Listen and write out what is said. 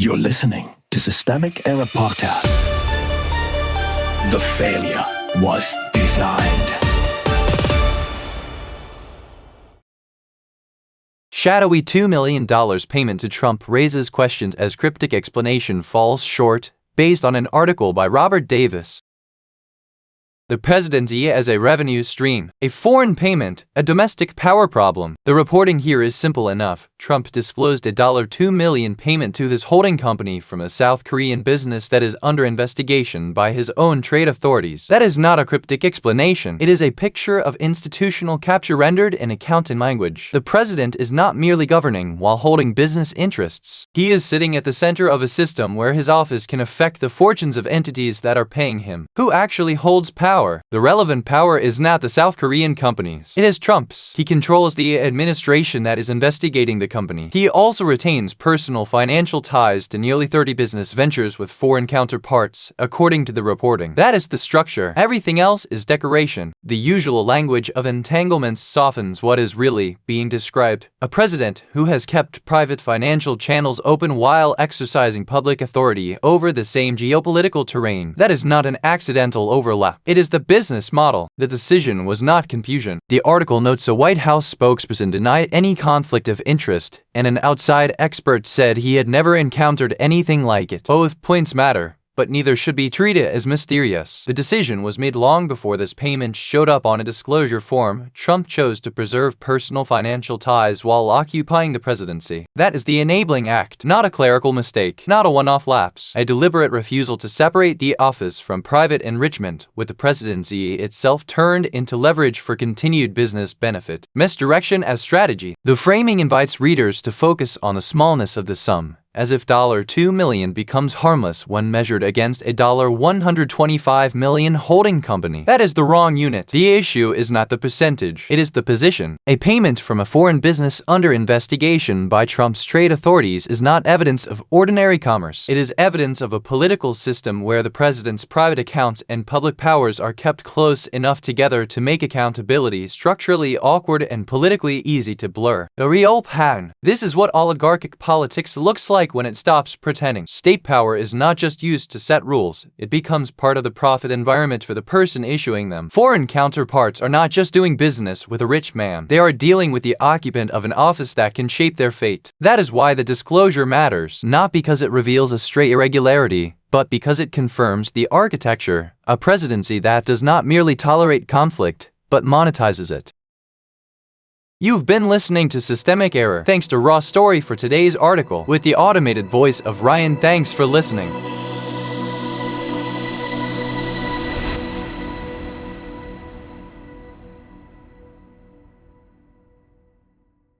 You're listening to Systemic Error Podcast. The failure was designed. Shadowy $2 million payment to Trump raises questions as cryptic explanation falls short, based on an article by Robert Davis. The presidency as a revenue stream, a foreign payment, a domestic power problem. The reporting here is simple enough. Trump disclosed a $2 million payment to this holding company from a South Korean business that is under investigation by his own trade authorities. That is not a cryptic explanation. It is a picture of institutional capture rendered in accounting language. The president is not merely governing while holding business interests. He is sitting at the center of a system where his office can affect the fortunes of entities that are paying him. Who actually holds power? The relevant power is not the South Korean companies. It is Trump's. He controls the administration that is investigating the company. He also retains personal financial ties to nearly 30 business ventures with foreign counterparts, according to the reporting. That is the structure. Everything else is decoration. The usual language of entanglements softens what is really being described. A president who has kept private financial channels open while exercising public authority over the same geopolitical terrain. That is not an accidental overlap. It is the business model. The decision was not confusion. The article notes a White House spokesperson denied any conflict of interest, and an outside expert said he had never encountered anything like it. Both points matter, but neither should be treated as mysterious. The decision was made long before this payment showed up on a disclosure form. Trump chose to preserve personal financial ties while occupying the presidency. That is the enabling act, not a clerical mistake, not a one-off lapse. A deliberate refusal to separate the office from private enrichment, with the presidency itself turned into leverage for continued business benefit. Misdirection as strategy. The framing invites readers to focus on the smallness of the sum, as if $2 million becomes harmless when measured against a $125 million holding company. That is the wrong unit. The issue is not the percentage, it is the position. A payment from a foreign business under investigation by Trump's trade authorities is not evidence of ordinary commerce. It is evidence of a political system where the president's private accounts and public powers are kept close enough together to make accountability structurally awkward and politically easy to blur. The real pattern. This is what oligarchic politics looks like when it stops pretending. State power is not just used to set rules, it becomes part of the profit environment for the person issuing them. Foreign counterparts are not just doing business with a rich man, they are dealing with the occupant of an office that can shape their fate. That is why the disclosure matters, not because it reveals a stray irregularity, but because it confirms the architecture, a presidency that does not merely tolerate conflict, but monetizes it. You've been listening to Systemic Error. Thanks to Raw Story for today's article with the automated voice of Ryan. Thanks for listening.